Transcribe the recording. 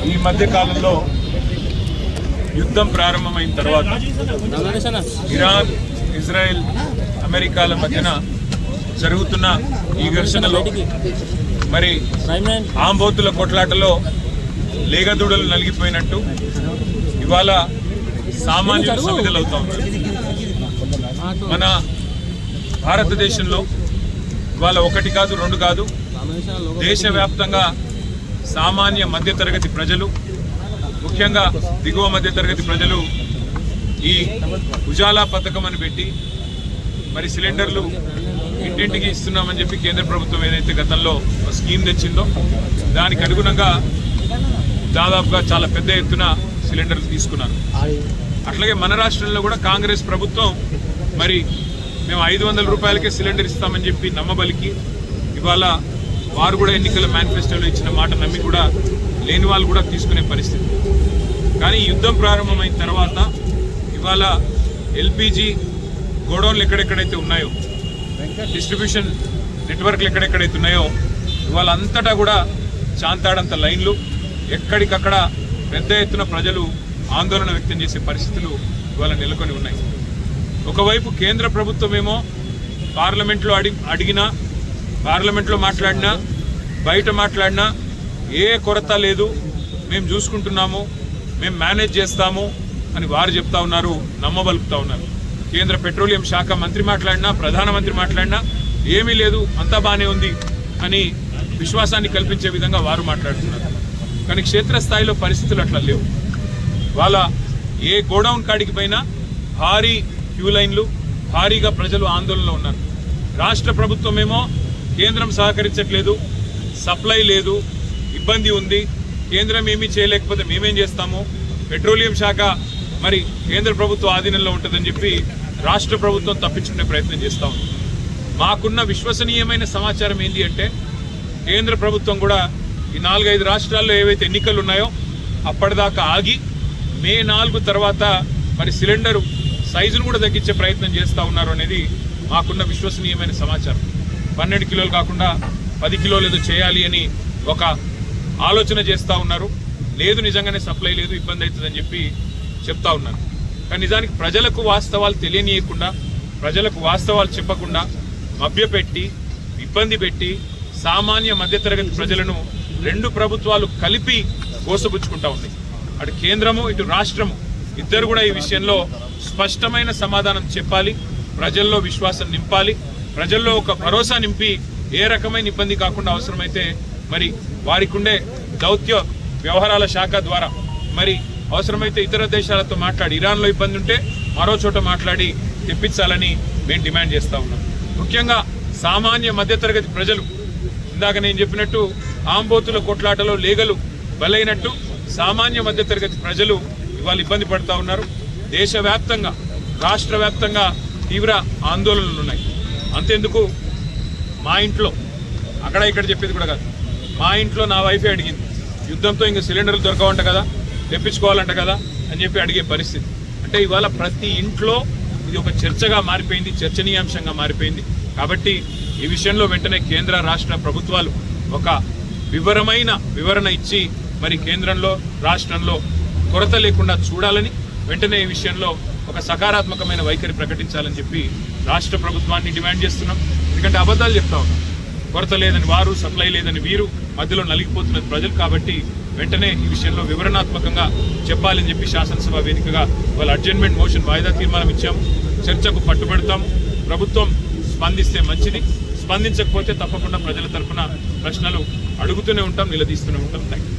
ఈ మధ్య కాలంలో యుద్ధం ప్రారంభమైన తర్వాత ఇరాన్, ఇజ్రాయెల్, అమెరికాల మధ్యన జరుగుతున్న ఈ ఘర్షణలో మరి ఆంబోతుల కొట్లాటలో లేగదూడలు నలిగిపోయినట్టు ఇవాళ సామాన్యులు సమిధలవుతా ఉన్నారు. మన భారతదేశంలో ఇవాళ ఒకటి కాదు, రెండు కాదు, దేశవ్యాప్తంగా సామాన్య మధ్యతరగతి ప్రజలు, ముఖ్యంగా దిగువ మధ్యతరగతి ప్రజలు ఈ ఉజాలా పథకం అని పెట్టి మరి సిలిండర్లు ఇంటింటికి ఇస్తున్నామని చెప్పి కేంద్ర ప్రభుత్వం ఏదైతే గతంలో స్కీమ్ తెచ్చిందో దానికి అనుగుణంగా దాదాపుగా చాలా పెద్ద ఎత్తున సిలిండర్లు తీసుకున్నారు. అట్లాగే మన రాష్ట్రంలో కూడా కాంగ్రెస్ ప్రభుత్వం మరి మేము 500 రూపాయలకే సిలిండర్ ఇస్తామని చెప్పి నమ్మబలికి ఇవాళ వారు కూడా ఎన్నికల మేనిఫెస్టోలో ఇచ్చిన మాట నమ్మి కూడా లేని వాళ్ళు కూడా తీసుకునే పరిస్థితి. కానీ యుద్ధం ప్రారంభమైన తర్వాత ఇవాళ ఎల్పిజి గోడౌన్లు ఎక్కడెక్కడైతే ఉన్నాయో, డిస్ట్రిబ్యూషన్ నెట్వర్క్లు ఎక్కడెక్కడైతే ఉన్నాయో ఇవాళ అంతటా కూడా చాంతాడంత లైన్లు, ఎక్కడికక్కడ పెద్ద ఎత్తున ప్రజలు ఆందోళన వ్యక్తం చేసే పరిస్థితులు ఇవాళ నెలకొని ఉన్నాయి. ఒకవైపు కేంద్ర ప్రభుత్వం ఏమో పార్లమెంట్లో అడిగినా, పార్లమెంట్లో మాట్లాడినా, బయట మాట్లాడినా ఏ కొరత లేదు, మేము చూసుకుంటున్నాము, మేము మేనేజ్ చేస్తాము అని వారు చెప్తా ఉన్నారు, నమ్మబలుపుతా ఉన్నారు. కేంద్ర పెట్రోలియం శాఖ మంత్రి మాట్లాడినా, ప్రధానమంత్రి మాట్లాడినా ఏమీ లేదు, అంతా బాగానే ఉంది అని విశ్వాసాన్ని కల్పించే విధంగా వారు మాట్లాడుతున్నారు. కానీ క్షేత్రస్థాయిలో పరిస్థితులు అట్లా లేవు. వాళ్ళ ఏ గోడౌన్ కాడికి పోయినా భారీ క్యూ లైన్లు, భారీగా ప్రజలు ఆందోళనలో ఉన్నారు. రాష్ట్ర ప్రభుత్వం ఏమో కేంద్రం సహకరించట్లేదు, సప్లై లేదు, ఇబ్బంది ఉంది, కేంద్రం ఏమీ చేయలేకపోతే మేమేం చేస్తాము, పెట్రోలియం శాఖ మరి కేంద్ర ప్రభుత్వ ఆధీనంలో ఉంటుందని చెప్పి రాష్ట్ర ప్రభుత్వం తప్పించుకునే ప్రయత్నం చేస్తూ ఉంది. మాకున్న విశ్వసనీయమైన సమాచారం ఏంటి అంటే కేంద్ర ప్రభుత్వం కూడా ఈ 4-5 రాష్ట్రాల్లో ఏవైతే ఎన్నికలు ఉన్నాయో అప్పటిదాకా ఆగి మే 4 తర్వాత మరి సిలిండరు సైజును కూడా తగ్గించే ప్రయత్నం చేస్తూ ఉన్నారు అనేది మాకున్న విశ్వసనీయమైన సమాచారం. 12 కిలోలు కాకుండా 10 కిలోలు ఏదో చేయాలి అని ఒక ఆలోచన చేస్తూ ఉన్నారు. లేదు, నిజంగానే సప్లై లేదు, ఇబ్బంది అవుతుందని చెప్పి చెప్తా ఉన్నారు. కానీ నిజానికి ప్రజలకు వాస్తవాలు తెలియనీయకుండా, ప్రజలకు వాస్తవాలు చెప్పకుండా మభ్యపెట్టి, ఇబ్బంది పెట్టి సామాన్య మధ్యతరగతి ప్రజలను రెండు ప్రభుత్వాలు కలిపి కోసపుచ్చుకుంటా ఉన్నాయి. అటు కేంద్రము, ఇటు రాష్ట్రము ఇద్దరు కూడా ఈ విషయంలో స్పష్టమైన సమాధానం చెప్పాలి, ప్రజల్లో విశ్వాసం నింపాలి, ప్రజల్లో ఒక భరోసా నింపి ఏ రకమైన ఇబ్బంది కాకుండా అవసరమైతే మరి వారికి ఉండే దౌత్య వ్యవహారాల శాఖ ద్వారా మరి అవసరమైతే ఇతర దేశాలతో మాట్లాడి, ఇరాన్లో ఇబ్బంది ఉంటే మరో చోట మాట్లాడి తెప్పించాలని మేము డిమాండ్ చేస్తూ ఉన్నాం. ముఖ్యంగా సామాన్య మధ్యతరగతి ప్రజలు, ఇందాక నేను చెప్పినట్టు ఆంబోతుల కొట్లాటలో లేగలు బలైనట్టు సామాన్య మధ్యతరగతి ప్రజలు ఇవాళ ఇబ్బంది పడుతూ ఉన్నారు. దేశవ్యాప్తంగా, రాష్ట్ర వ్యాప్తంగా తీవ్ర ఆందోళనలు ఉన్నాయి. అంతెందుకు, మా ఇంట్లో, అక్కడ ఇక్కడ చెప్పేది కూడా కాదు, మా ఇంట్లో నా వైఫే అడిగింది, యుద్ధంతో ఇంకా సిలిండర్లు దొరకవంట కదా, తెప్పించుకోవాలంట కదా అని చెప్పి అడిగే పరిస్థితి. అంటే ఇవాళ ప్రతి ఇంట్లో ఇది ఒక చర్చగా మారిపోయింది, చర్చనీయాంశంగా మారిపోయింది. కాబట్టి ఈ విషయంలో వెంటనే కేంద్ర రాష్ట్ర ప్రభుత్వాలు ఒక వివరణ ఇచ్చి మరి కేంద్రంలో, రాష్ట్రంలో కొరత లేకుండా చూడాలని, వెంటనే ఈ విషయంలో ఒక సకారాత్మకమైన వైఖరి ప్రకటించాలని చెప్పి రాష్ట్ర ప్రభుత్వాన్ని డిమాండ్ చేస్తున్నాం. ఎందుకంటే అబద్ధాలు చెప్తా ఉన్నాం, కొరత లేదని వారు, సప్లై లేదని వీరు, మధ్యలో నలిగిపోతున్నది ప్రజలు. కాబట్టి వెంటనే ఈ విషయంలో వివరణాత్మకంగా చెప్పాలని చెప్పి శాసనసభ వేదికగా వాళ్ళ అడ్జర్న్మెంట్ మోషన్ వాయిదా తీర్మానం ఇచ్చాము. చర్చకు పట్టుబడతాము. ప్రభుత్వం స్పందిస్తే మంచిది, స్పందించకపోతే తప్పకుండా ప్రజల తరఫున ప్రశ్నలు అడుగుతూనే ఉంటాం, నిలదీస్తూనే ఉంటాం. Thank you.